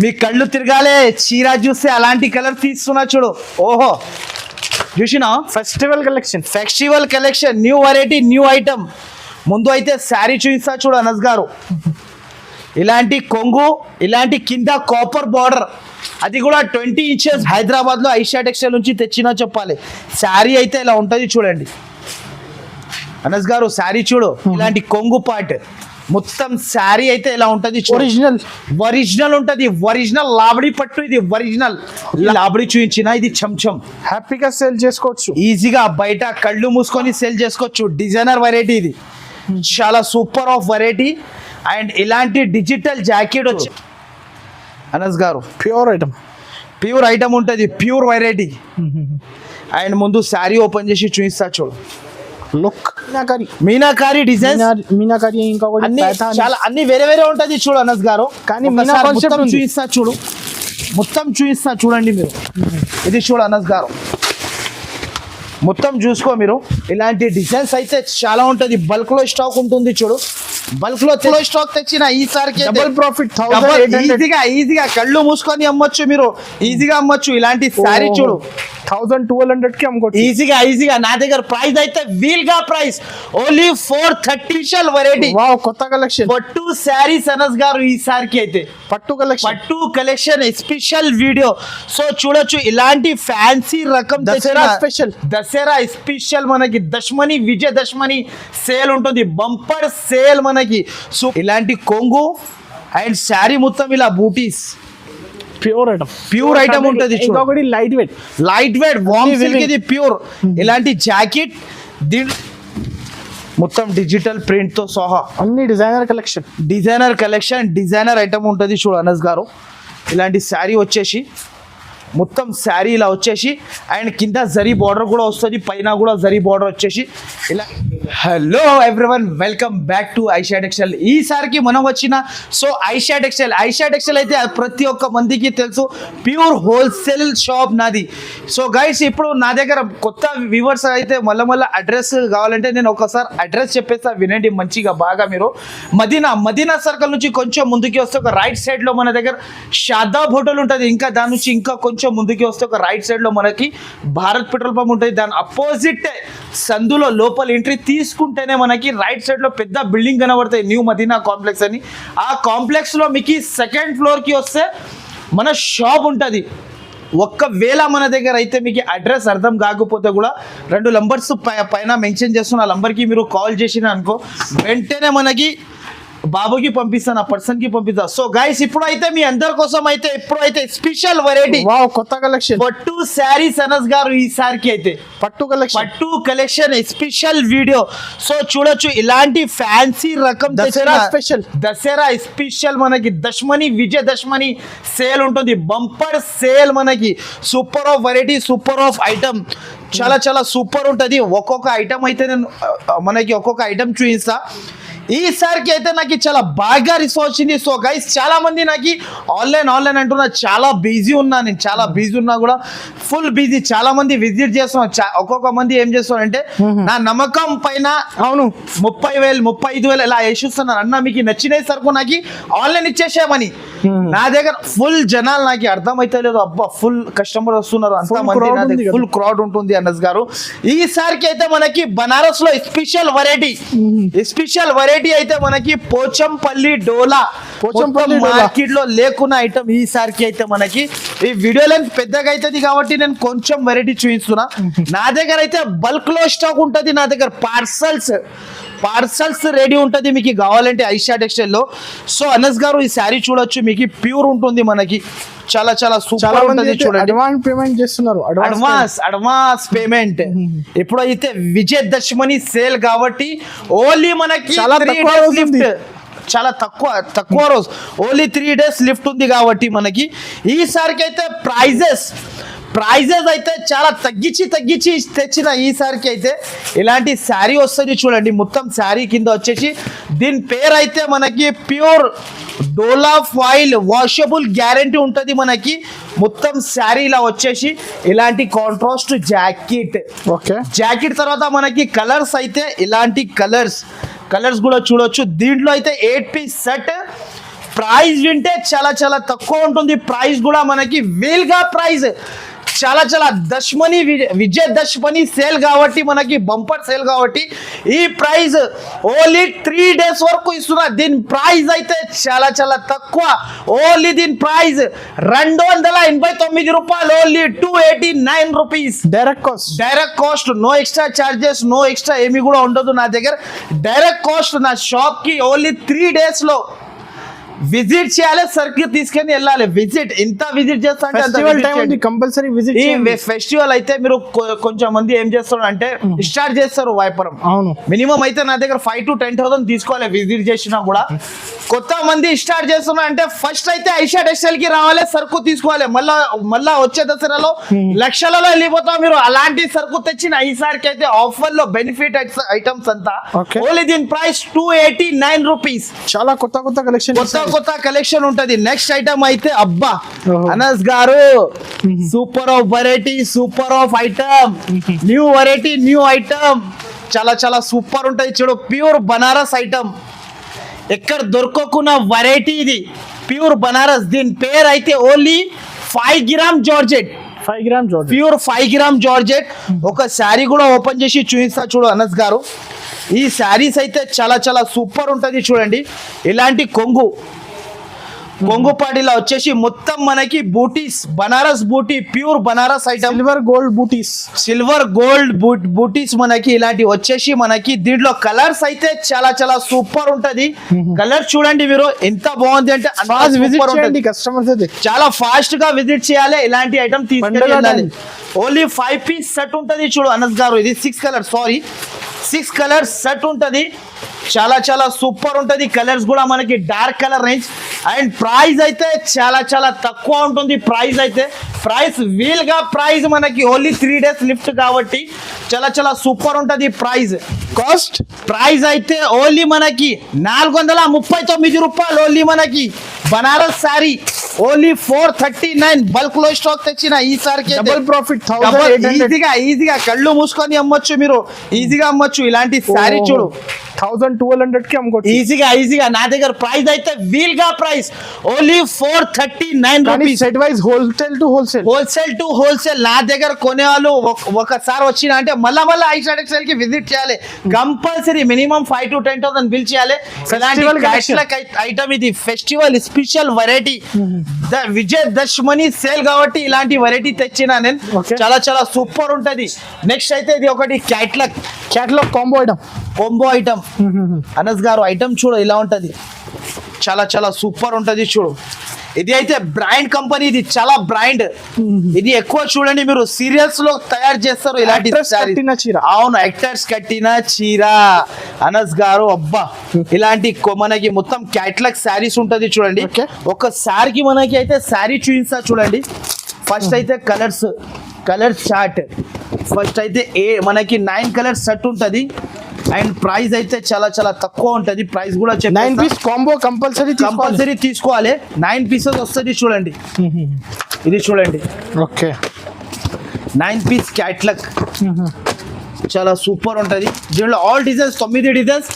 మీ కళ్ళు తిరగాలే చీర చూస్తే అలాంటి కలర్ తీస్తున్నా చూడు. ఓహో చూసినా, festival collection new variety new item. ముందు అయితే శారీ చూపిస్తా చూడు అనస్ గారు. ఇలాంటి కొంగు, ఇలాంటి కింద కాపర్ బార్డర్, అది కూడా 20 ఇంచెస్ హైదరాబాద్లో ఐషా టెక్స్టైల్ నుంచి తెచ్చినా చెప్పాలి. శారీ అయితే ఇలా ఉంటుంది చూడండి అనస్ గారు. శారీ చూడు, ఇలాంటి కొంగు పార్ట్ మొత్తం శారీ అయితే ఇలా ఉంటది. ఒరిజినల్ ఉంటది, ఒరిజినల్ లాబడి పట్టు. ఇది ఒరిజినల్ లాబడి చూపించిన, ఇది చంచం. హ్యాపీగా సేల్ చేసుకోవచ్చు ఈజీగా, బయట కళ్ళు మూసుకొని సేల్ చేసుకోవచ్చు. డిజైనర్ వెరైటీ ఇది, చాలా సూపర్ ఆఫ్ వెరైటీ. అండ్ ఇలాంటి డిజిటల్ జాకెట్ వచ్చి అనస్ గారు ప్యూర్ ఐటమ్ ఉంటుంది, ప్యూర్ వెరైటీ. అండ్ ముందు శారీ ఓపెన్ చేసి చూపిస్తా చూడు. లుక్ మీనాకారి డిజైన్, మీనాకారి ఇంకా చాలా అన్ని వేరే వేరే ఉంటది చూడు అనస్ గారు. కానీ చూపిస్తా చూడు, మొత్తం చూపిస్తా చూడండి మీరు. ఇది చూడు అనస్ గారు, మొత్తం చూసుకో మీరు. ఇలాంటి డిజైన్స్ అయితే చాలా ఉంటది. బల్క్ లో స్టాక్ ఉంటుంది చూడు. బల్క్ లో స్టాక్ తెచ్చిన ఈసారికి డబుల్ ప్రాఫిట్. ఈజీగా కళ్ళు మూసుకొని అమ్మొచ్చు మీరు, ఈజీగా అమ్మొచ్చు. ఇలాంటి శారీ చూడు 1200 కి అమ్ముకోవచ్చు ఈజీగా. నా దగ్గర ప్రైస్ అయితే వీల్ గా ప్రైస్ ఓన్లీ 430 వెరైటీ. వావ్, కొత్త కలెక్షన్ పట్టు శారీస్ అనస్ గారు. ఈసారికి అయితే పట్టు కలెక్షన్ స్పెషల్ వీడియో. సో చూడొచ్చు, ఇలాంటి ఫ్యాన్సీ రకం దసరా స్పెషల్ మనకి దశమని విజయదశమని సేల్ ఉంటుంది, బంపర్ సేల్ మనకి. సో ఇలాంటి కొంగు అండ్ శారీ మొత్తం ఇలా బూటీస్, ప్యూర్ ఐటమ్ ఉంటుంది. లైట్ వెయిట్ వామ్ సిల్క్, ఇది ప్యూర్. ఇలాంటి జాకెట్ మొత్తం డిజిటల్ ప్రింట్ తో సహా అన్ని డిజైనర్ కలెక్షన్ డిజైనర్ ఐటమ్ ఉంటుంది చూడు అనస్ గారు. ఇలాంటి శారీ వచ్చేసి మొత్తం శారీ ఇలా వచ్చేసి, అండ్ కింద జరీ బార్డర్ కూడా వస్తుంది, పైన కూడా జరీ బార్డర్ వచ్చేసి ఇలా. Hello everyone, welcome back to Aisha textile. ఈసారికి మనం వచ్చిన ఐషా టెక్స్టైల్ అయితే ప్రతి ఒక్క మందికి తెలుసు, ప్యూర్ హోల్సేల్ షాప్ నాది. సో గైస్, ఇప్పుడు నా దగ్గర కొత్త వ్యూవర్స్ అయితే మళ్ళీ అడ్రస్ కావాలంటే నేను ఒకసారి అడ్రస్ చెప్పేస్తా, వినండి మంచిగా బాగా మీరు. మదీనా సర్కిల్ నుంచి కొంచెం ముందుకి వస్తే ఒక రైట్ సైడ్ లో మన దగ్గర షాదాబ్ హోటల్ ఉంటుంది. ఇంకా దాని నుంచి ఇంకా కొంచెం ముందుకి వస్తే ఒక రైట్ సైడ్ లో మనకి భారత్ పెట్రోల్ పంప్ ఉంటుంది. దాని అపోజిట్ సందులో లోపల ఎంట్రీ తీసుకుంటేనే మనకి రైట్ సైడ్ లో పెద్ద బిల్డింగ్ కనబడతాయి, న్యూ మదీనా కాంప్లెక్స్ అని. ఆ కాంప్లెక్స్ లో మీకు సెకండ్ ఫ్లోర్ కి వస్తే మన షాప్ ఉంటుంది. ఒక్కవేళ మన దగ్గర అయితే మీకు అడ్రస్ అర్థం కాకపోతే కూడా 2 నంబర్స్ పైన మెన్షన్ చేస్తున్న ఆ నంబర్కి మీరు కాల్ చేసిన అనుకో, వెంటనే మనకి బాబుకి పంపిస్తాను, ఆ పర్సన్ కి పంపిస్తాను. సో గైస్, ఇప్పుడు అయితే మీ అందరి కోసం అయితే స్పెషల్ వెరైటీ, కొత్త కలెక్షన్ పట్టు శారీస్ అనస్ గారు. ఈసారికి అయితే పట్టు కలెక్షన్ స్పెషల్ వీడియో. సో చూడొచ్చు, ఇలాంటి ఫ్యాన్సీ రకం దసరా స్పెషల్ మనకి దశమని విజయదశమని సేల్ ఉంటుంది, బంపర్ సేల్ మనకి. Super of variety, super of item, చాలా సూపర్ ఉంటుంది. ఒక్కొక్క ఐటమ్ అయితే నేను మనకి ఒక్కొక్క ఐటమ్ చూపిస్తా. ఈసారికి అయితే నాకు చాలా బాగా రిసోర్స్ వచ్చింది. సో గైస్, చాలా మంది నాకు ఆన్లైన్ అంటున్నా, చాలా బిజీ ఉన్నా నేను, చాలా బిజీ ఉన్నా కూడా ఫుల్ బిజీ. చాలా మంది విజిట్ చేస్తున్నాం. ఒక్కొక్క మంది ఏం చేస్తారంటే నా నమ్మకం పైన 30,000 35,000 ఇలా వేసిస్తున్నారు. అన్న మీకు నచ్చినవి సరుకు నాకు ఆన్లైన్ ఇచ్చేసేమని. నా దగ్గర ఫుల్ జనాలు నాకు అర్థమైతే లేదు, అబ్బా ఫుల్ కస్టమర్ వస్తున్నారు, అంత మంది ఫుల్ క్రౌడ్ ఉంటుంది అనస్ గారు. ఈసారికి అయితే మనకి బనారస్ లో స్పెషల్ వెరైటీ అయితే మనకి పోచంపల్లి డోలా మార్కెట్ లో లేకున్న ఐటమ్ ఈసారికి అయితే మనకి. ఈ వీడియో లెంత్ పెద్దగా అవుతుంది కాబట్టి నేను కొంచెం వెరైటీ చూపిస్తున్నా. నా దగ్గర అయితే బల్క్ లో స్టాక్ ఉంటుంది. నా దగ్గర పార్సల్స్ రెడీ ఉంటుంది మీకు కావాలంటే ఐషా టెక్స్టైల్ లో. సో అనస్ గారు, ఈ శారీ చూడొచ్చు, మీకు ప్యూర్ ఉంటుంది మనకి, చాలా సూపర్ ఉంటుంది చూడండి. అడ్వాన్స్ పేమెంట్ చేస్తున్నారు, అడ్వాన్స్ పేమెంట్. ఎప్పుడైతే విజయదశమని సేల్ కాబట్టి ఓన్లీ మనకి చాలా తక్కువ రోజు, ఓన్లీ 3 days లిఫ్ట్ ఉంది కాబట్టి మనకి. ఈసారికి అయితే ప్రైజెస్ అయితే చాలా తగ్గించి తెచ్చిన. ఈసారికి అయితే ఇలాంటి శారీ వస్తుంది చూడండి, మొత్తం శారీ కింద వచ్చేసి దీని పేరు అయితే మనకి ప్యూర్ డోలా ఫాయిల్ వాషబుల్ గ్యారంటీ ఉంటుంది మనకి. మొత్తం శారీ ఇలా వచ్చేసి ఇలాంటి కాంట్రాస్ట్ జాకెట్ తర్వాత మనకి కలర్స్ అయితే ఇలాంటి కలర్స్ కూడా చూడొచ్చు. దీంట్లో అయితే 8 piece సెట్ ప్రైస్ వింటే చాలా చాలా తక్కువ ఉంటుంది. ప్రైస్ కూడా మనకి వీల్గా ప్రైస్ చాలా చాలా దశమని విజయదశమని సేల్ కాబట్టి మనకి బంపర్ సేల్ కాబట్టి ఈ ప్రైస్ ఓన్లీ 3 days వరకు ఇస్తున్నా. దీని ప్రైస్ అయితే చాలా చాలా తక్కువ. ఓన్లీ దీని ప్రైస్ 289 రూపాయలు. Only 289 rupees. Direct cost, no extra charges, no extra ఏమి కూడా ఉండదు నా దగ్గర. డైరెక్ట్ కాస్ట్ నా షాప్ కి ఓన్లీ 3 days లో విజిట్ చేయాలి, సర్కిల్ తీసుకొని వెళ్ళాలి. విజిట్ ఎంత విజిట్ చేస్తా అంటే కంపల్సరీ విజిట్. ఈ ఫెస్టివల్ అయితే మీరు కొంచెం మంది ఏం చేస్తారు అంటే స్టార్ట్ చేస్తారు వ్యాపారం. అవును, మినిమం అయితే నా దగ్గర 5 to 10,000 తీసుకోవాలి విజిట్ చేసినా కూడా. కొత్త మంది స్టార్ట్ చేస్తున్నా అంటే ఫస్ట్ అయితే ఐషా టెక్స్టైల్ కి రావాలి, సరుకు తీసుకోవాలి. మళ్ళా వచ్చే దసరాలో లక్షలలో వెళ్ళిపోతాం మీరు. అలాంటి సరుకు తెచ్చిన ఈసారికి అయితే ఆఫర్ లో బెనిఫిట్ ఐటమ్స్ అంతా ఓన్లీ దీని ప్రైస్ 289 రూపీస్. చాలా కొత్త కొత్త కలెక్షన్, కొత్త కలెక్షన్ ఉంటది. నెక్స్ట్ ఐటమ్ అయితే అబ్బా అనస్ గారు, super of variety, super of item, new variety, new item, చాలా చాలా సూపర్ ఉంటది. చూడు, ప్యూర్ బనారస్ ఐటమ్, ఎక్కడ దొరకకున్న వెరైటీ ఇది, ప్యూర్ బనారస్. దీని పేరు అయితే only 5 grams georgette. 5 grams georgette, pure 5 grams georgette. ఒక శారీ కూడా ఓపెన్ చేసి చూపిస్తా చూడు అనస్ గారు. ఈ శారీస్ అయితే చాలా చాలా సూపర్ ఉంటది. చూడండి, ఇలాంటి కొంగు పాటిలా వచ్చేసి మొత్తం మనకి బూటీస్, బనారస్ బూటీ, pure Banaras item, silver gold బూటీస్ మనకి ఇలాంటి వచ్చేసి మనకి. దీంట్లో కలర్స్ అయితే చాలా చాలా సూపర్ ఉంటది. కలర్ చూడండి మీరు ఎంత బాగుంది అంటే కస్టమర్స్ అయితే చాలా ఫాస్ట్ గా విజిట్ చేయాలి. ఇలాంటి ఐటమ్ తీసుకెళ్ళాలి. ఓన్లీ 5 piece సెట్ ఉంటది. చూడు అనస్ గారు, ఇది 6 కలర్స్ సెట్ ఉంటది. చాలా చాలా సూపర్ ఉంటది. కలర్స్ కూడా మనకి dark colour range. And price అయితే చాలా చాలా తక్కువ ఉంటుంది. ప్రైస్ వీల్ గా ప్రైస్ మనకి ఓన్లీ 3 days లిఫ్ట్ కాబట్టి చాలా చాలా సూపర్ ఉంటది. ప్రైస్ అయితే ఓన్లీ మనకి 439 రూపాయలు. ఓన్లీ మనకి బనారస్ శారీ ఓన్లీ 439. బల్క్ లో స్టాక్ తెచ్చిన ఈసారికి డబుల్ ప్రాఫిట్. ఈజీగా కళ్ళు మూసుకొని అమ్మొచ్చు మీరు, ఈజీగా అమ్మొచ్చు. ఇలాంటి శారీ చూడు 1200 కి అమ్ముకోవచ్చు ఈజీగా. నా దగ్గర ప్రైస్ అయితే వీల్ గా price only 439 rupees. Set wise wholesale to wholesale. నా దగ్గర కొనేవాళ్ళు ఒకసారి వచ్చిన అంటే మళ్ళా ఐషా టెక్స్టైల్ కి విజిట్ చేయాలి. కంపల్సరీ మినిమం 5 to 10,000 బిల్ చేయాలి. ఐటమ్ ఇది ఫెస్టివల్ స్పెషల్ వెరైటీ, విజయదశమని సేల్ కాబట్టి ఇలాంటి వెరైటీ తెచ్చిన నేను. చాలా చాలా సూపర్ ఉంటది. నెక్స్ట్ అయితే ఇది ఒకటి క్యాట్లాగ్ కాంబో ఐటమ్. అనస్ గారు, ఐటమ్ చూడు ఇలా ఉంటది, చాలా చాలా సూపర్ ఉంటది. చూడు, ఇది అయితే బ్రాండ్ కంపెనీ, ఇది చాలా బ్రాండ్. ఇది ఎక్కువ చూడండి మీరు సీరియల్స్ లో తయారు చేస్తారు ఇలాంటి చీర. అవును, యాక్టర్స్ కట్టిన చీర అనస్ గారు. అబ్బా, ఇలాంటి మనకి మొత్తం క్యాట్లాగ్ శారీస్ ఉంటది. చూడండి, ఒక సారికి మనకి అయితే శారీ చూపిస్తా చూడండి. ఫస్ట్ అయితే కలర్ చార్ట్. ఫస్ట్ అయితే మనకి 9 కలర్స్ సెట్ ఉంటది. అండ్ ప్రైస్ అయితే చాలా చాలా తక్కువ ఉంటది. ప్రైస్ కూడా 9 piece కాంబో కంపల్సరీ తీసుకోవాలి. 9 pieces వస్తుంది. చూడండి, ఇది చూడండి, ఓకే, 9 piece క్యాట్లాగ్ చాలా సూపర్ ఉంటది. దీనిలో ఆల్ డిజైన్స్ 9 డిజైన్స్,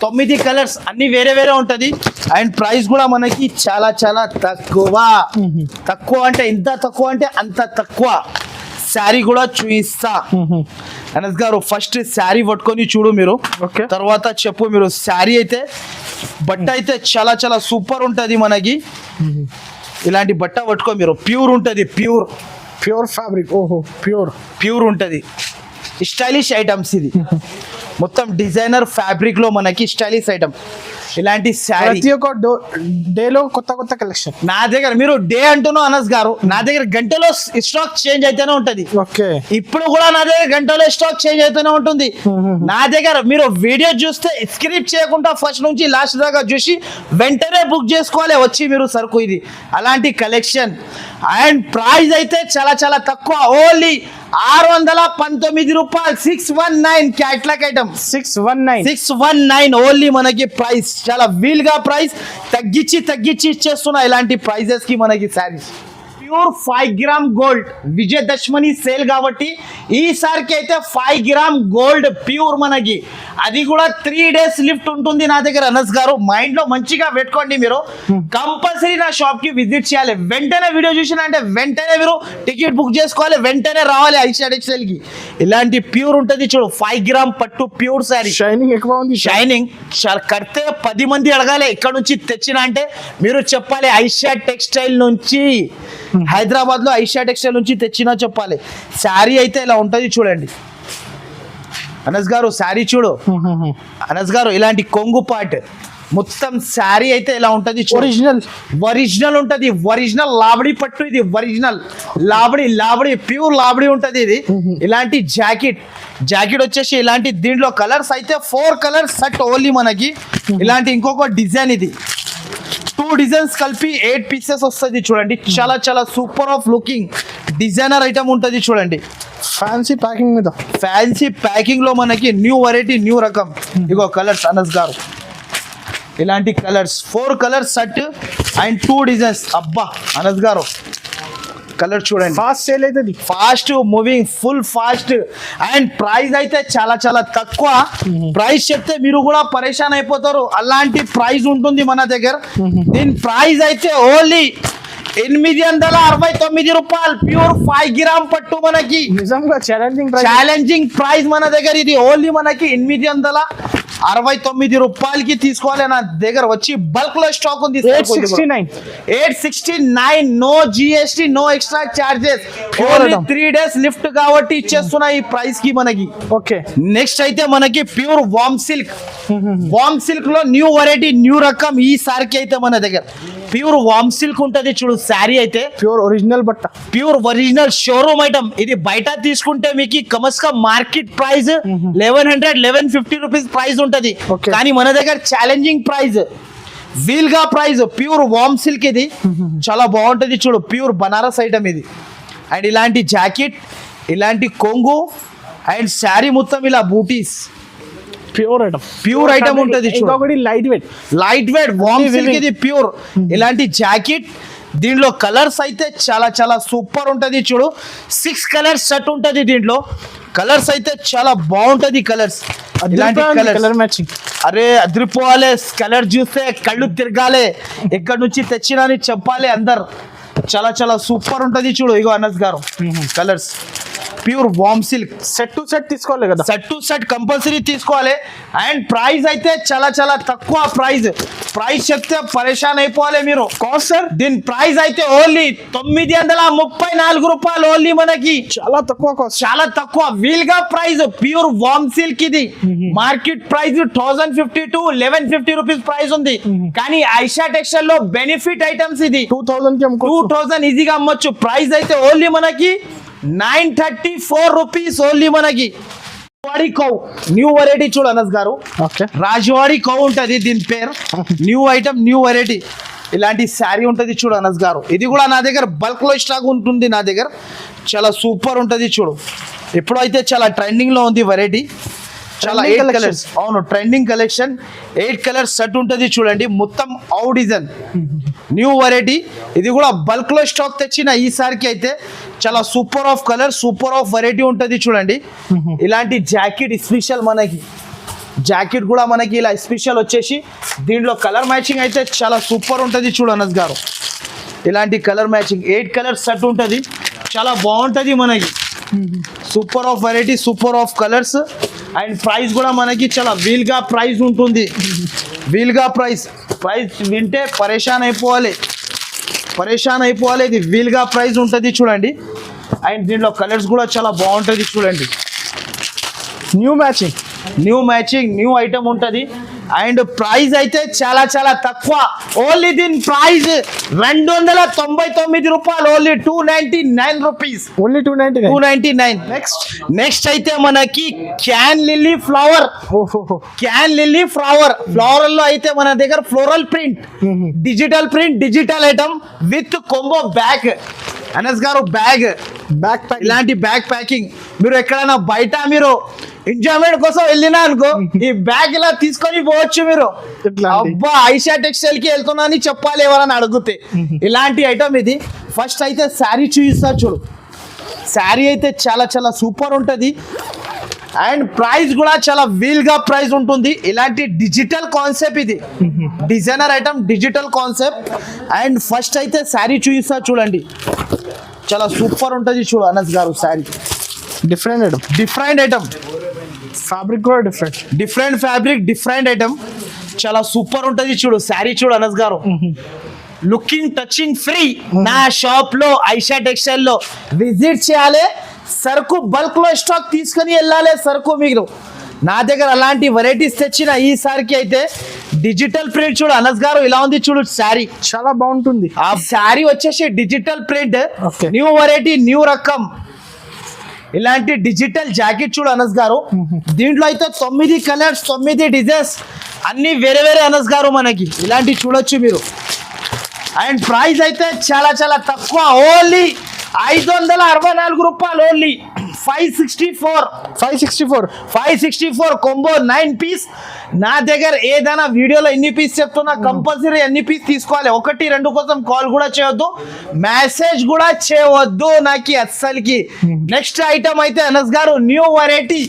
9 కలర్స్, అన్ని వేరే వేరే ఉంటది. అండ్ ప్రైస్ కూడా మనకి చాలా చాలా తక్కువ అంటే ఎంత తక్కువ అంటే అంత తక్కువ. శారీ కూడా చూపిస్తా అనస్ గారు. ఫస్ట్ శారీ పట్టుకొని చూడు మీరు, తర్వాత చెప్పు మీరు. శారీ అయితే బట్ట అయితే చాలా చాలా సూపర్ ఉంటది మనకి. ఇలాంటి బట్ట పట్టుకో మీరు. ప్యూర్ ఉంటది, ప్యూర్ ఫ్యాబ్రిక్. ప్యూర్ ఉంటది. స్టైలిష్ ఐటమ్స్ ఇది మొత్తం డిజైనర్ ఫ్యాబ్రిక్ లో మనకి స్టైలిష్ ఐటమ్. ఇలాంటి శారీ డేలో కొత్త కలెక్షన్ నా దగ్గర. మీరు డే అంటున్నావు అనస్ గారు, నా దగ్గర గంటలో స్టాక్ చేంజ్ అయితేనే ఉంటది. ఇప్పుడు కూడా నా దగ్గర గంటలో స్టాక్ చేంజ్ అయితేనే ఉంటుంది. నా దగ్గర మీరు వీడియో చూస్తే స్క్రిప్ట్ చేయకుండా ఫస్ట్ నుంచి లాస్ట్ దాకా చూసి వెంటనే బుక్ చేసుకోవాలి వచ్చి మీరు సరుకు. ఇది అలాంటి కలెక్షన్. అండ్ ప్రైస్ అయితే చాలా చాలా తక్కువ. ఓన్లీ 619 రూపాయలు. 619 క్యాట్లాగ్ ఐటమ్. 619 ఓన్లీ మనకి ప్రైస్. చాలా వీల్ గా ప్రైస్ తగ్గించి ఇచ్చేస్తున్నా ఇలాంటి ప్రైజెస్ కి మనకి saris. Pure 5 gram gold. Vijayadashami sale కాబట్టి ఈసారికి అయితే 5 గ్రామ్ గోల్డ్ ప్యూర్ మనకి, అది కూడా 3 days లిఫ్ట్ ఉంటుంది నా దగ్గర. అనస్ గారు మైండ్ లో మంచిగా పెట్టుకోండి, మీరు కంపల్సరీ నా షాప్ కి విజిట్ చేయాలి. వెంటనే వీడియో చూసిన అంటే వెంటనే మీరు టికెట్ బుక్ చేసుకోవాలి, వెంటనే రావాలి ఐషా టెక్స్టైల్ కి. ఇలాంటి ప్యూర్ ఉంటుంది చూడు, 5 గ్రామ్ పట్టు ప్యూర్ శారీ. షైనింగ్ ఎక్కువ ఉంది. షైనింగ్ కడితే 10 మంది అడగాలి ఎక్కడ నుంచి తెచ్చిన అంటే మీరు చెప్పాలి ఐషా టెక్స్టైల్ నుంచి, హైదరాబాద్ లో ఐషా టెక్స్టైల్ నుంచి తెచ్చినా చెప్పాలి. శారీ అయితే ఇలా ఉంటది చూడండి అనస్ గారు, శారీ చూడు అనస్ గారు. ఇలాంటి కొంగు పాట్ మొత్తం శారీ అయితే ఇలా ఉంటది. ఒరిజినల్ ఉంటది, ఒరిజినల్ లాబడి పట్టు. ఇది ఒరిజినల్ లాబడి ప్యూర్ లాబడి ఉంటది ఇది. ఇలాంటి జాకెట్ వచ్చేసి ఇలాంటి, దీంట్లో కలర్స్ అయితే 4 కలర్స్ సెట్ ఓన్లీ మనకి. ఇలాంటి ఇంకొక డిజైన్, ఇది 2 డిజైన్స్ కలిపి 8 పీసెస్ వస్తుంది చూడండి. చాలా చాలా super of looking designer item ఉంటుంది చూడండి. ఫ్యాన్సీ ప్యాకింగ్ మీద, ఫ్యాన్సీ ప్యాకింగ్ లో మనకి న్యూ వెరైటీ, న్యూ రకం. ఇగో కలర్స్ అనస్ గారు, ఇలాంటి colours 4 colours set and 2 designs. అబ్బా అనస్ గారు కలర్ చూడండి, ఫాస్ట్ సేల్ అవుతుంది, fast moving, full fast. And price అయితే చాలా చాలా తక్కువ. ప్రైస్ చెప్తే మీరు కూడా పరేషాన్ అయిపోతారు, అలాంటి ప్రైస్ ఉంటుంది మన దగ్గర. దీని ప్రైస్ అయితే ఓన్లీ 869 రూపాయలు. ప్యూర్ 5 గ్రామ్ పట్టు మనకి. నిజంగా ఛాలెంజింగ్ ప్రైస్ మన దగ్గర. ఇది ఓన్లీ మనకి 869 రూపాయలకి తీసుకోవాలి. నా దగ్గర వచ్చి బల్క్ లో స్టాక్ ఉంది. 869, no GST, no extra charges. 3 days left కాబట్టి ఇచ్చేస్తున్నా ఈ ప్రైస్ కి మనకి. ఓకే, నెక్స్ట్ అయితే మనకి ప్యూర్ వామ్ సిల్క్. వామ్ సిల్క్ లో న్యూ వెరైటీ, న్యూ రకం ఈ సారికి అయితే మన దగ్గర ప్యూర్ వామ్ సిల్క్ ఉంటది చూడు. శారీ అయితే ప్యూర్ ఒరిజినల్ బట్ట, ప్యూర్ ఒరిజినల్ షోరూమ్ ఐటమ్. ఇది బయట తీసుకుంటే మీకు కమస్కా మార్కెట్ ప్రైస్ 1150 రూపీస్ ప్రైస్ ఉంటది. కానీ మన దగ్గర ఛాలెంజింగ్ ప్రైస్, వీల్ గా ప్రైస్. ప్యూర్ వామ్ సిల్క్ ఇది చాలా బాగుంటది చూడు, ప్యూర్ బనారస్ ఐటమ్ ఇది. అండ్ ఇలాంటి జాకెట్, ఇలాంటి కొంగు అండ్ శారీ మొత్తం ఇలా బూటీస్, ప్యూర్ ఐటమ్ ఉంటది. లైట్ వెయిట్ వామ్ సిల్క్ ఇది ప్యూర్. ఇలాంటి జాకెట్, దీంట్లో కలర్స్ అయితే చాలా చాలా సూపర్ ఉంటది చూడు. 6 కలర్స్ సెట్ ఉంటది దీంట్లో. కలర్స్ అయితే చాలా బాగుంటది. కలర్స్ ఇలాంటి కలర్ మ్యాచింగ్, అరే అదిరిపోవాలి. కలర్ చూస్తే కళ్ళు తిరగాలి, ఎక్కడి నుంచి తెచ్చినా అని చెప్పాలి అందరు. చాలా చాలా సూపర్ ఉంటది చూడు. ఇగో అనస్ గారు colours, pure warm silk. Set to set తీసుకోవాలి కదా, సెట్ టు సెట్ కంపల్సరీ తీసుకోవాలి. అండ్ ప్రైస్ అయితే చాలా చాలా తక్కువ ప్రైస్. ప్రైస్ చెప్తే పరేషాన్ అయిపోవాలి మీరు. కాస్ట్ సార్, దీని ప్రైస్ అయితే ఓన్లీ 934 రూపాయలు ఓన్లీ మనకి. చాలా తక్కువ కాస్ట్, చాలా తక్కువ. వీల్ గా ప్రైస్ ప్యూర్ వామ్ సిల్క్ ఇది. Market price 1050 to 1150 rupees price ఉంది. కానీ ఐషా టెక్స్టైల్ లో బెనిఫిట్ ఐటమ్స్ ఇది 2000 ఈజీగా అమ్మొచ్చు. ప్రైస్ అయితే ఓన్లీ మనకి 934 రూపీస్ ఓన్లీ మనకి. రాజవాడి కౌ న్యూ వెరైటీ చూడు అనస్ గారు. రాజవాడి కౌ ఉంటది దీని పేరు. New item, new variety. ఇలాంటి శారీ ఉంటది చూడు అనస్ గారు. ఇది కూడా నా దగ్గర బల్క్ లో స్టాక్ ఉంటుంది నా దగ్గర. చాలా సూపర్ ఉంటది చూడు. ఎప్పుడైతే చాలా ట్రెండింగ్ లో ఉంది వెరైటీ. చాలా 8 కలర్స్, అవును ట్రెండింగ్ కలెక్షన్. 8 కలర్స్ సెట్ ఉంటది చూడండి. మొత్తం ఔ డిజైన్, న్యూ వెరైటీ. ఇది కూడా బల్క్ లో స్టాక్ తెచ్చిన ఈసారికి అయితే చాలా super of colour, super of variety ఉంటది చూడండి. ఇలాంటి జాకెట్ స్పెషల్ మనకి. జాకెట్ కూడా మనకి ఇలా స్పెషల్ వచ్చేసి దీంట్లో కలర్ మ్యాచింగ్ అయితే చాలా సూపర్ ఉంటది చూడు అనస్ గారు. ఇలాంటి కలర్ మ్యాచింగ్ 8 కలర్స్ సెట్ ఉంటది. చాలా బాగుంటది మనకి. Super of variety, super of colours. And price కూడా మనకి చాలా వీల్ గా ప్రైస్ ఉంటుంది. వీల్ గా ప్రైస్ వింటే పరేషాన్ అయిపోవాలి. ఇది వీల్ గా ప్రైస్ ఉంటుంది చూడండి. అండ్ దీంట్లో కలర్స్ కూడా చాలా బాగుంటుంది చూడండి. న్యూ మ్యాచింగ్, న్యూ ఐటమ్ ఉంటుంది. అండ్ ప్రైస్ అయితే చాలా చాలా తక్కువ. ఓన్లీ దీని ప్రైస్ 299 రూపాయలు. Only 299 rupees. ఓన్లీ 299. నెక్స్ట్ అయితే మనకి క్యాన్ లిల్లీ ఫ్లవర్. ఫ్లవర్ లో అయితే మన దగ్గర floral print, digital item with combo bag. Anas గారు బ్యాగ్ ఇలాంటి బ్యాగ్ ప్యాకింగ్. మీరు ఎక్కడైనా బయట మీరు ఎంజాయ్మెంట్ కోసం వెళ్ళినా అనుకో, ఈ బ్యాగ్ ఇలా తీసుకొని పోవచ్చు మీరు. అబ్బా ఐషా టెక్స్టైల్ కి వెళ్తున్నా అని చెప్పాలి ఎవరైనా అడిగితే. ఇలాంటి ఐటమ్ ఇది ఫస్ట్ అయితే శారీ చూపిస్తా చూడు. శారీ అయితే చాలా చాలా సూపర్ ఉంటుంది అండ్ ప్రైస్ కూడా చాలా వీల్గా ప్రైస్ ఉంటుంది. ఇలాంటి డిజిటల్ కాన్సెప్ట్ ఇది, designer item digital concept. And first అయితే శారీ చూపిస్తా చూడండి, చాలా సూపర్ ఉంటుంది చూడు అనస్ గారు. Sari different item, different item, fabric కూడా different, different fabric, different item, చాలా సూపర్ ఉంటుంది చూడు. శారీ చూడు అనస్ గారు, లుకింగ్ టచింగ్ ఫ్రీ. నా షాప్ లో ఐషా టెక్స్టైల్ లో విజిట్ చేయాలి, సరుకు బల్క్ లో స్టాక్ తీసుకొని వెళ్ళాలి సరుకు. మీరు నా దగ్గర అలాంటి వెరైటీస్ తెచ్చిన ఈసారికి అయితే డిజిటల్ ప్రింట్ చూడు అనస్ గారు, ఇలా ఉంది చూడు శారీ, చాలా బాగుంటుంది. ఆ శారీ వచ్చేసి digital print, Okay. New variety, new రకం. ఇలాంటి డిజిటల్ జాకెట్ చూడు అనస్ గారు, దీంట్లో అయితే 9 కలర్స్ 9 డిజైన్స్ అన్ని వేరే వేరే అనస్ గారు మనకి ఇలాంటి చూడొచ్చు మీరు. అండ్ ప్రైస్ అయితే చాలా చాలా తక్కువ, ఓన్లీ 564 రూపాయలు, ఓన్లీ 564 కొంబో 9 పీస్. నా దగ్గర ఏదైనా వీడియోలో ఎన్ని పీస్ చెప్తున్నా కంపల్సరీ అన్ని పీస్ తీసుకోవాలి. 1-2 కోసం కాల్ కూడా చేయొద్దు, మెసేజ్ కూడా చేయవద్దు నాకు అస్సలకి. నెక్స్ట్ ఐటమ్ అయితే అనస్ గారు న్యూ వెరైటీ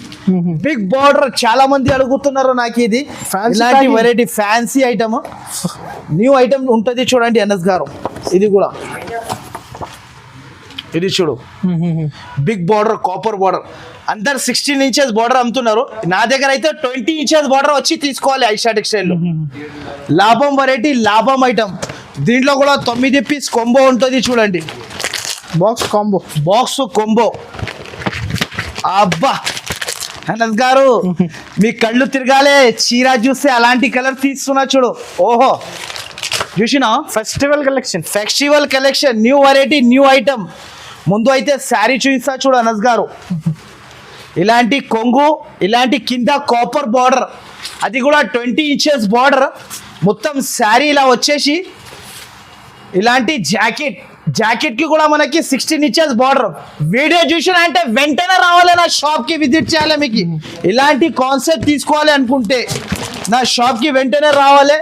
బిగ్ బార్డర్, చాలా మంది అడుగుతున్నారు నాకు ఇది. Fancy ఇలాంటి packing. Variety fancy item, new item ఉంటుంది చూడండి అనస్ గారు. ఇది కూడా ఇది చూడు, బిగ్ బార్డర్, కాపర్ బార్డర్. అందరు 16 ఇంచెస్ బార్డర్ అమ్ముతున్నారు, నా దగ్గర అయితే 20 ఇంచెస్ బార్డర్ వచ్చి తీసుకోవాలి ఐషా టెక్స్టైల్ లో. లాభం వెరైటీ, లాభం ఐటమ్. దీంట్లో కూడా 9 పీస్ కొంబో ఉంటుంది చూడండి, బాక్స్ కాంబో, బాక్స్ కొంబో. అబ్బా అనస్ గారు మీ కళ్ళు తిరగాలే, చీర చూస్తే అలాంటి కలర్ తీస్తున్నా చూడు. ఓహో చూసినా, festival collection, festival collection, new variety, new item. ముందు అయితే శారీ చూపిస్తా చూడు అనస్ గారు, ఇలాంటి కొంగు, ఇలాంటి కింద కాపర్ బార్డర్, అది కూడా 20 ఇంచెస్ బార్డర్. మొత్తం శారీ ఇలా వచ్చేసి ఇలాంటి జాకెట్, జాకెట్ కి కూడా మనకి 16 ఇంచెస్ బార్డర్. వీడియో చూసిన అంటే వెంటనే రావాలి నా షాప్ కి, విజిట్ చేయాలి. మీకు ఇలాంటి కాన్సెప్ట్ తీసుకోవాలి అనుకుంటే నా షాప్ కి వెంటనే రావాలి.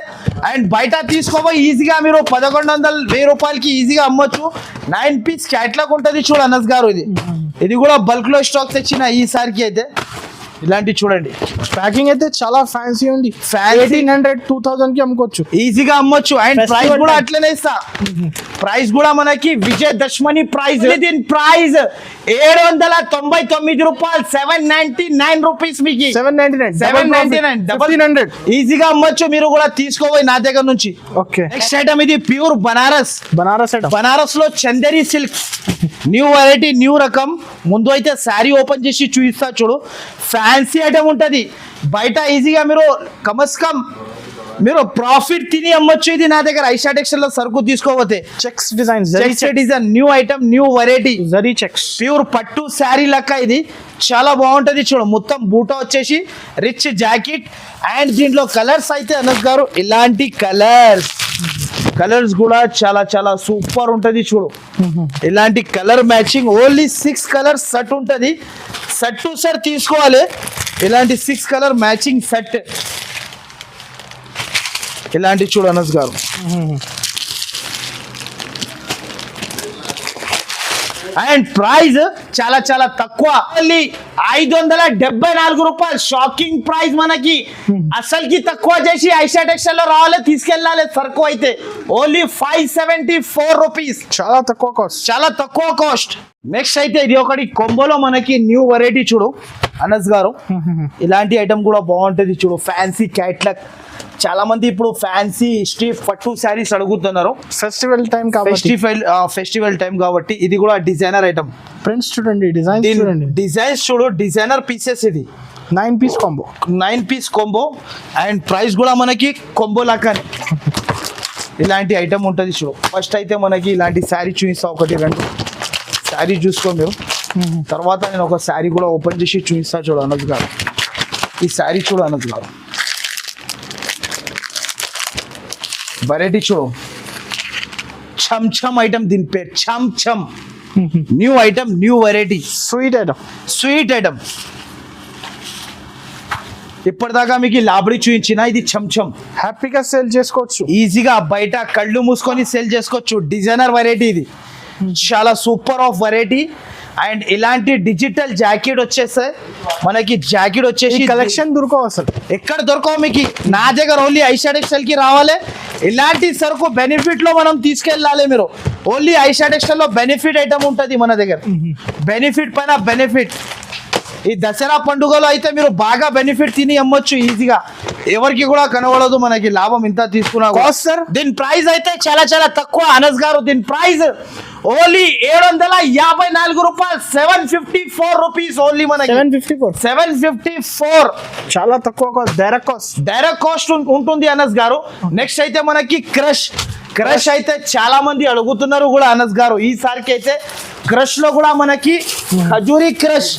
అండ్ బయట తీసుకోపోయి ఈజీగా మీరు 1100-1000 రూపాయలకి ఈజీగా అమ్మొచ్చు. 9 పీస్ క్యాట్లాగ్ ఉంటుంది చూడు అనస్ గారు. ఇది కూడా బల్క్ లో స్టాక్ తెచ్చిన ఈసారికి అయితే. ఇలాంటి చూడండి, ప్యాకింగ్ అయితే చాలా ఫ్యాన్సీ ఉంది. Fancy. 1800-2000 కి అమ్ముకోవచ్చు, ఈజీగా అమ్మొచ్చు. అండ్ Festival ప్రైస్ కూడా time. అట్లనే ఇస్తా. ప్రైస్ కూడా మనకి విజయదశమి ప్రైస్, దీని ప్రైస్ 799 రూపాయలు, 799 రూపీస్. మీకు 799, 799, 1500. ఈజీగా అమ్మొచ్చు. మీరు కూడా తీసుకోపోయి నా దగ్గర నుంచి. ఓకే, నెక్స్ట్ ఐటమ్ ఇది ప్యూర్ బనారస్, బనారస్ ఐటమ్, బనారస్ లో Chanderi silk, new variety, new రకం. ముందు అయితే శారీ ఓపెన్ చేసి చూపిస్తా చూడు, ఫ్యాన్సీ ఐటమ్ ఉంటుంది. బయట ఈజీగా మీరు కమస్కమ్ మీరు ప్రాఫిట్ తిని అమ్మొచ్చు. ఇది నా దగ్గర ఐషా టెక్స్టైల్ లో సరుకు తీసుకోపోతే checks design, design, new item, new variety, zari checks, pure పట్టు శారీ లెక్క. ఇది చాలా బాగుంటుంది చూడు, మొత్తం బూటా వచ్చేసి రిచ్ జాకెట్. అండ్ దీంట్లో కలర్స్ అయితే అనస్ గారు, ఇలాంటి కలర్స్ కూడా చాలా చాలా సూపర్ ఉంటుంది చూడు. ఇలాంటి colour matching, only 6 colours set ఉంటుంది. సెట్ టు సెట్ తీసుకోవాలి. ఇలాంటి 6 కలర్ మ్యాచింగ్ సెట్, ఇలాంటి చూడు అనస్ గారు. అండ్ ప్రైస్ చాలా చాలా తక్కువ, ఓన్లీ 574 రూపాయలు. షాకింగ్ ప్రైస్ మనకి, అసలుకి తక్కువ చేసి ఐషా టెక్స్టైల్ లో రావాలి, తీసుకెళ్ళాలి సరుకు అయితే. ఓన్లీ 574 రూపీస్, చాలా తక్కువ కాస్ట్, చాలా తక్కువ కాస్ట్. నెక్స్ట్ అయితే ఇది ఒకటి కొంబోలో మనకి న్యూ వెరైటీ చూడు అనస్ గారు. ఇలాంటి ఐటమ్ కూడా బాగుంటుంది చూడు, ఫ్యాన్సీ క్యాట్లాగ్. చాలా మంది ఇప్పుడు ఫ్యాన్సీ స్ట్రీట్ పట్టు శారీస్ అడుగుతున్నారు. ఫెస్టివల్ టైం కాబట్టి, ఫెస్టివల్ టైం కాబట్టి. ఇది కూడా డిజైనర్ ఐటమ్. ప్రింట్స్ చూడండి, డిజైన్స్ చూడండి, డిజైన్స్ చూడు, డిజైనర్ పీసెస్. ఇది 9 piece combo, 9 piece combo. And price కూడా మనకి కొంబో లాగానే ఇలాంటి ఐటమ్ ఉంటుంది చూడు. ఫస్ట్ అయితే మనకి ఇలాంటి శారీ చూపిస్తా, 1-2 శారీ చూసుకో మీరు. తర్వాత నేను ఒక శారీ కూడా ఓపెన్ చేసి చూపిస్తా చూడు అనస్ గారు. ఈ శారీ చూడు అనస్ గారు, వెరైటీ చూడు, ఛమ్ ఛమ్ ఐటమ్. దీని పేరు ఛమ్ ఛమ్, new item, new variety, sweet item, sweet item. ఇప్పటిదాకా మీకు లాబడి చూపించిన ఇది చంచం, హ్యాపీగా సేల్ చేసుకోవచ్చు, ఈజీగా బయట కళ్ళు మూసుకొని సేల్ చేసుకోవచ్చు. డిజైనర్ వెరైటీ ఇది. చాలా సూపర్ ఆఫ్ వెరైటీ. అండ్ ఇలాంటి డిజిటల్ జాకెట్ వచ్చేస్తాయి మనకి. జాకెట్ వచ్చేసి కలెక్షన్ దొరకవు అసలు, ఎక్కడ దొరకవు మీకు. నా దగ్గర ఓన్లీ ఐషాడ్ ఎక్స్టైల్ కి రావాలి. ఇలాంటి సరుకు బెనిఫిట్ లో మనం తీసుకెళ్ళాలి. మీరు ఓన్లీ ఐషాడ్ ఎక్స్టైల్ లో బెనిఫిట్ ఐటమ్ ఉంటుంది మన దగ్గర. బెనిఫిట్ పైన బెనిఫిట్. ఈ దసరా పండుగలో అయితే మీరు బాగా బెనిఫిట్ తిని అమ్మొచ్చు ఈజీగా. ఎవరికి కూడా కనబడదు మనకి లాభం ఇంత తీసుకున్నా. కాస్ట్ సార్ దీని ప్రైస్ అయితే చాలా చాలా తక్కువ అనస్ గారు. దీని ప్రైస్ ఓన్లీ 754 రూపాయలు. 754 రూపీస్ ఓన్లీ మనకి. 754 754 చాలా తక్కువ కాస్ట్. డైరెక్ట్ కాస్ట్ ఉంటుంది అనస్ గారు. నెక్స్ట్ అయితే మనకి క్రష్ అయితే చాలా మంది అడుగుతున్నారు కూడా అనస్ గారు. ఈసారికి అయితే క్రష్ లో కూడా మనకి ఖజూరి క్రష్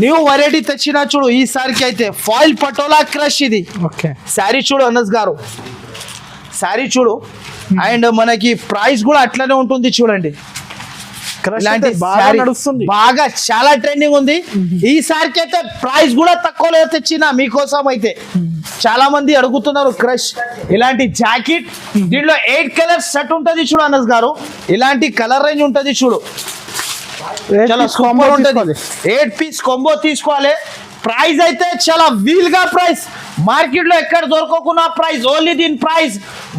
న్యూ వెరైటీ తెచ్చిన చూడు. ఈసారికి అయితే ఫాయిల్ పటోలా క్రష్ ఇది. ఓకే శారీ చూడు అనస్ గారు, శారీ చూడు. అండ్ మనకి ప్రైస్ కూడా అట్లనే ఉంటుంది చూడండి. ఇలాంటి బాగా saree నడుస్తుంది. బాగా చాలా ట్రెండింగ్ ఉంది. ఈసారికి అయితే ప్రైస్ కూడా తక్కువలో తెచ్చిన మీకోసం అయితే. చాలా మంది అడుగుతున్నారు క్రష్ ఇలాంటి జాకెట్. దీంట్లో 8 కలర్ సెట్ ఉంటుంది చూడు అనస్ గారు. ఇలాంటి కలర్ రేంజ్ ఉంటుంది చూడు. చాలా సూపర్ ఉంటుంది. 8 పీస్ కాంబో తీసుకోవాలి. ప్రైస్ అయితే చాలా వీల్ గా ప్రైస్. మార్కెట్ లో ఎక్కడ దొరకకున్న ప్రైస్. ఓన్లీ దీని ప్రైస్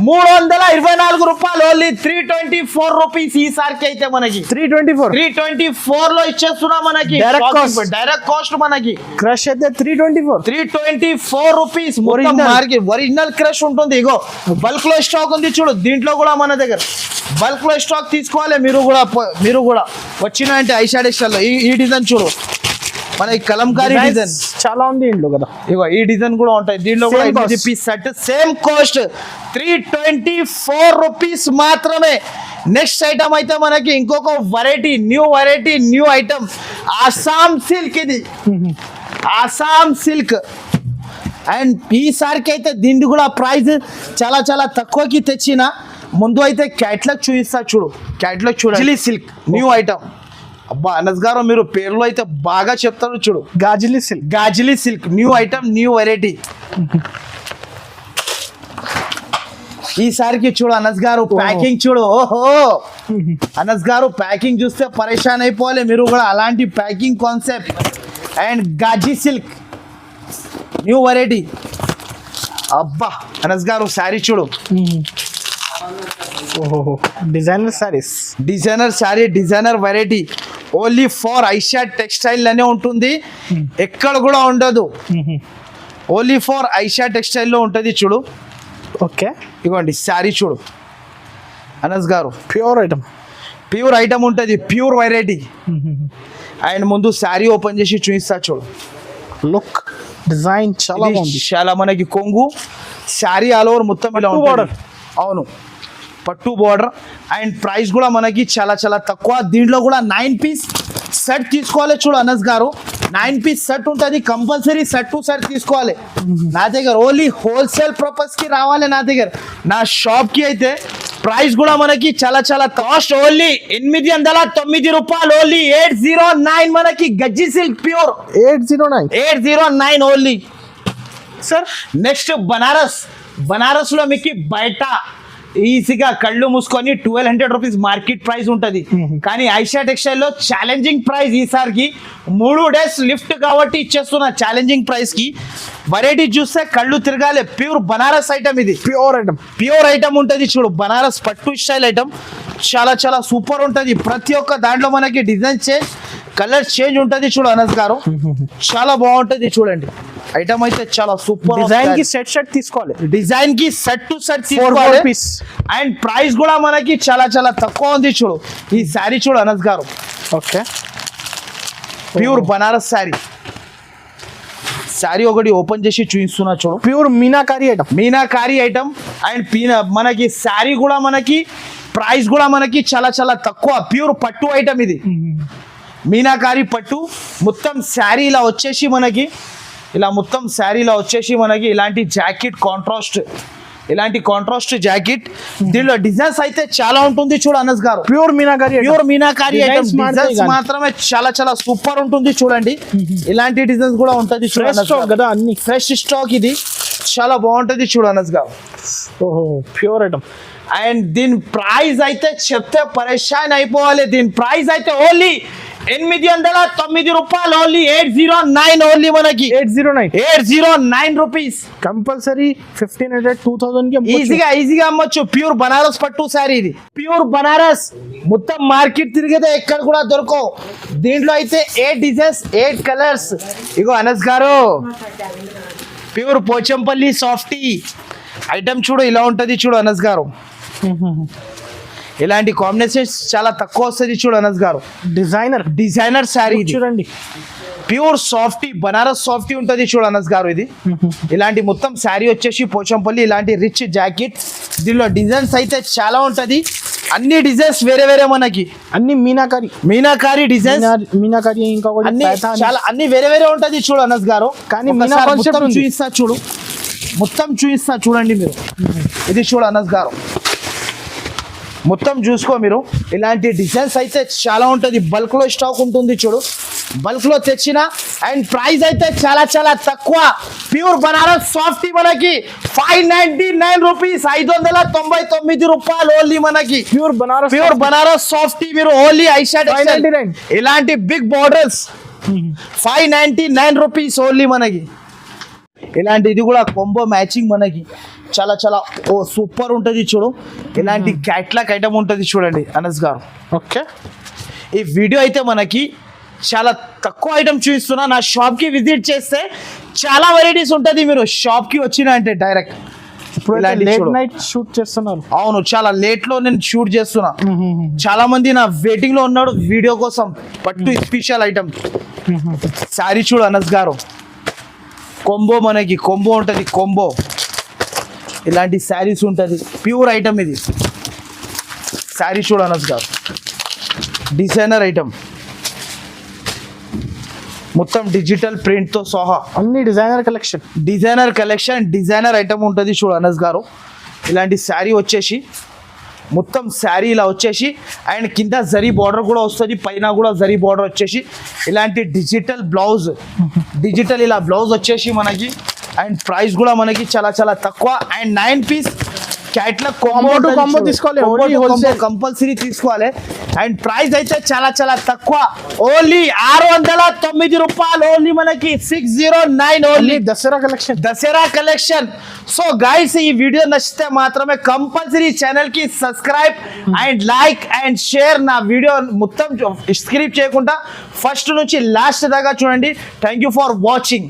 324 రూపాయలు. ఓన్లీ 324 రూపీస్ ఈసారికి అయితే మనకి. 324 లో ఇచ్చేస్తున్నా మనకి. డైరెక్ట్ కాస్ట్ మనకి. క్రష్ అయితే 324 రూపీస్. మార్కెట్ ఒరిజినల్ క్రష్ ఉంటుంది. ఇగో బల్క్ లో స్టాక్ ఉంది చూడు. దీంట్లో కూడా మన దగ్గర బల్క్ లో స్టాక్ తీసుకోవాలి. మీరు కూడా వచ్చిన అంటే ఐషాడ్ ఎక్స్టైల్ లో ఈ డిజైన్ చూడు. మన కలంకారీ డిజైన్ చాలా ఉంది ఇంట్లో కదా. ఇగో ఈ డిజైన్ కూడా ఉంటాయి. దీంట్లో కూడా 8 piece set same cost 324 rupees మాత్రమే. నెక్స్ట్ ఐటమ్ అయితే మనకి ఇంకొక variety new item Assam silk. ఇది ఆసాం సిల్క్. అండ్ ఈసారికి అయితే దీన్ని కూడా ప్రైస్ చాలా చాలా తక్కువకి తెచ్చిన. ముందు అయితే క్యాట్లాగ్ చూపిస్తా చూడు. క్యాట్లాగ్ చూడండి. Silk new item. అబ్బా అనస్ గారు మీరు పేర్లు అయితే బాగా చెప్తారు చూడు. గాజిలీ silk new item new variety. ఈసారికి చూడు అనస్ గారు ప్యాకింగ్ చూడు. ఓహో అనస్ గారు ప్యాకింగ్ చూస్తే పరేషాన్ అయిపోవాలి మీరు కూడా. అలాంటి packing concept. And Gaji silk new variety. అబ్బా అనస్ గారు శారీ చూడు. Designer saris. Designer sari designer variety. Only for ఐషాడ్ టెక్స్టైల్ అనే ఉంటుంది. ఎక్కడ కూడా ఉండదు. ఓన్లీ ఫర్ ఐషాడ్ టెక్స్టైల్ లో ఉంటుంది చూడు. ఓకే ఇవ్వండి శారీ చూడు అనస్ గారు. ప్యూర్ ఐటమ్ ఉంటుంది. Pure variety. అండ్ ముందు శారీ ఓపెన్ చేసి చూపిస్తా చూడు. లుక్ డిజైన్ చాలా బాగుంది. చాలా మనకి కొంగు శారీ ఆల్ ఓవర్ మొత్తం ఇలా ఉంటుంది. అవును పట్టు బార్డర్. అండ్ ప్రైస్ కూడా మనకి చాలా చాలా తక్కువ. దీంట్లో కూడా 9 పీస్ సెట్ తీసుకోవాలి చూడు అనస్ గారు. 9 పీస్ సెట్ ఉంటుంది. కంపల్సరీ సెట్ టు సెట్ తీసుకోవాలి. నా దగ్గర ఓన్లీ హోల్సేల్ పర్పస్ కి రావాలి. నా దగ్గర నా షాప్ కి అయితే ప్రైస్ కూడా మనకి చాలా చాలా కాస్ట్. ఓన్లీ 809 రూపాయలు. ఓన్లీ 809 మనకి గజ్జి silk pure 809 only. Sir next Banaras లో మీకు బయట ఈజీగా కళ్ళు మూసుకొని 1200 రూపీస్ మార్కెట్ ప్రైస్ ఉంటుంది. కానీ ఐషా టెక్స్టైల్ లో ఛాలెంజింగ్ ప్రైస్ ఈసారికి 3 డేస్ లిఫ్ట్ కాబట్టి ఇచ్చేస్తున్నా ఛాలెంజింగ్ ప్రైస్ కి. వెరైటీ చూస్తే కళ్ళు తిరగాలి. Pure Banaras item. ఇది ప్యూర్ ఐటమ్ ఉంటుంది చూడు. బనారస్ పట్టు స్టైల్ ఐటమ్. చాలా చాలా సూపర్ ఉంటుంది. ప్రతి ఒక్క దాంట్లో మనకి డిజైన్ చేంజ్ కలర్ చేంజ్ ఉంటుంది చూడు అనస్ గారు. చాలా బాగుంటుంది చూడండి. ఐటమ్ అయితే చాలా సూపర్. డిజైన్ కి సెట్ తీసుకోవాలి. డిజైన్ కి సెట్ టు సెట్ తీసుకోవాలి. అండ్ ప్రైస్ కూడా మనకి చాలా చాలా తక్కువ ఉంది చూడు. ఈ శారీ చూడు అనస్ గారు. ఓకే ప్యూర్ బనారస్ శారీ ఒకటి ఓపెన్ చేసి చూపిస్తున్నా చూడు. Pure meenakari item. అండ్ మనకి శారీ కూడా మనకి ప్రైస్ కూడా మనకి చాలా చాలా తక్కువ. ప్యూర్ పట్టు ఐటమ్ ఇది. మీనాకారీ పట్టు. మొత్తం శారీ ఇలా వచ్చేసి మనకి ఇలాంటి జాకెట్ కాంట్రాస్ట్ జాకెట్. దీనిలో డిజైన్స్ అయితే చాలా ఉంటుంది చూడు అనస్ గారు. ప్యూర్ మీనాకారీ ఐటమ్స్ మాత్రమే చాలా చాలా సూపర్ ఉంటుంది చూడండి. ఇలాంటి డిజైన్స్ కూడా ఉంటుంది. ఫ్రెష్ స్టాక్ ఇది. చాలా బాగుంటుంది చూడు అనస్ గారు. Pure item. అండ్ దీని ప్రైస్ అయితే చెప్తే పరేషాన్ అయిపోవాలి. దీని ప్రైస్ అయితే ఓన్లీ 809 రూపాయలు, ఓన్లీ 809 ఓన్లీ మనకి 809 రూపీస్. కంపల్సరీ 1500 2000 కి ఈజీగా అమ్మొచ్చు. ప్యూర్ బనారస్ పట్టు శారీ, ఇది ప్యూర్ బనారస్. మొత్తం మార్కెట్ తిరిగితే ఎక్కడ కూడా దొరకవు. దీంట్లో అయితే 8 డిజైన్స్ 8 కలర్స్. ఇగో అనస్ గారు, ప్యూర్ పోచంపల్లి సాఫ్టీ ఐటమ్ చూడు, ఇలా ఉంటది చూడు అనస్ గారు. ఇలాంటి కాంబినేషన్స్ చాలా తక్కువ వస్తుంది చూడు అనస్ గారు. డిజైనర్ శారీ చూడండి, ప్యూర్ సాఫ్టీ బనారస్ సాఫ్టీ ఉంటుంది చూడు అనస్ గారు. ఇది ఇలాంటి మొత్తం శారీ వచ్చేసి పోచంపల్లి, ఇలాంటి రిచ్ జాకెట్. దీనిలో డిజైన్స్ అయితే చాలా ఉంటది. అన్ని డిజైన్స్ వేరే వేరే మనకి, అన్ని మీనాకారి డిజైన్స్, మీనాకారి ఇంకా అన్ని చాలా అన్ని వేరే వేరే ఉంటది చూడు అనస్ గారు. కానీ చూపిస్తా చూడు, మొత్తం చూపిస్తా చూడండి మీరు. ఇది చూడు అనస్ గారు, మొత్తం చూసుకో మీరు. ఇలాంటి డిజైన్స్ అయితే చాలా ఉంటుంది. బల్క్ లో స్టాక్ ఉంటుంది చూడు, బల్క్ లో తెచ్చిన. అండ్ ప్రైస్ అయితే చాలా చాలా తక్కువ. ప్యూర్ బనారస్ సాఫ్టీ మనకి 599 రూపీస్, 599 రూపాయలు ఓన్లీ మనకి. ప్యూర్ బనారస్ సాఫ్టీ మీరు ఓన్లీ ఐషాడ్ ఇలాంటి బిగ్ బార్డర్స్ 599 రూపీస్ ఓన్లీ మనకి. ఇలాంటి ఇది కూడా కొంబో మ్యాచింగ్ మనకి చాలా చాలా సూపర్ ఉంటుంది చూడు. ఇలాంటి క్యాట్లాక్ ఐటమ్ ఉంటుంది చూడండి అనస్ గారు. ఓకే, ఈ వీడియో అయితే మనకి చాలా తక్కువ ఐటమ్ చూపిస్తున్నా. నా షాప్కి విజిట్ చేస్తే చాలా వెరైటీస్ ఉంటుంది. మీరు షాప్కి వచ్చిన అంటే డైరెక్ట్ లేట్ నైట్ షూట్ చేస్తున్నారు. అవును, చాలా లేట్ లో నేను షూట్ చేస్తున్నా. చాలా మంది నా వెయిటింగ్ లో ఉన్నాడు వీడియో కోసం. పట్టు స్పెషల్ ఐటమ్ శారీ చూడు అనస్ గారు. కొంబో మనకి కొంబో ఉంటుంది, కొంబో ఇలాంటి శారీస్ ఉంటుంది. ప్యూర్ ఐటమ్ ఇది శారీ చూడు అనస్ గారు. డిజైనర్ ఐటమ్ మొత్తం డిజిటల్ ప్రింట్ తో సహా అన్ని డిజైనర్ కలెక్షన్ డిజైనర్ ఐటమ్ ఉంటుంది చూడు అనస్ గారు. ఇలాంటి శారీ వచ్చేసి మొత్తం శారీ ఇలా వచ్చేసి అండ్ కింద జరీ బార్డర్ కూడా వస్తుంది, పైన కూడా జరీ బార్డర్ వచ్చేసి ఇలాంటి డిజిటల్ బ్లౌజ్, డిజిటల్ ఇలా బ్లౌజ్ వచ్చేసి మనకి. అండ్ ప్రైస్ కూడా మనకి చాలా చాలా తక్కువ. అండ్ 9 పీస్ క్యాట్లాగ్ కాంబో తీసుకోవాలి, కంపల్సరీ తీసుకోవాలి. అండ్ ప్రైస్ అయితే చాలా చాలా తక్కువ, ఓన్లీ 609 రూపాయలు ఓన్లీ మనకి 609 only. Dasara collection. So guys, ఈ వీడియో నచ్చితే మాత్రమే కంపల్సరీ ఛానల్ కి subscribe and like and share. నా వీడియో మొత్తం స్క్రిప్ట్ చేయకుండా ఫస్ట్ నుంచి లాస్ట్ దాకా చూడండి. Thank you for watching.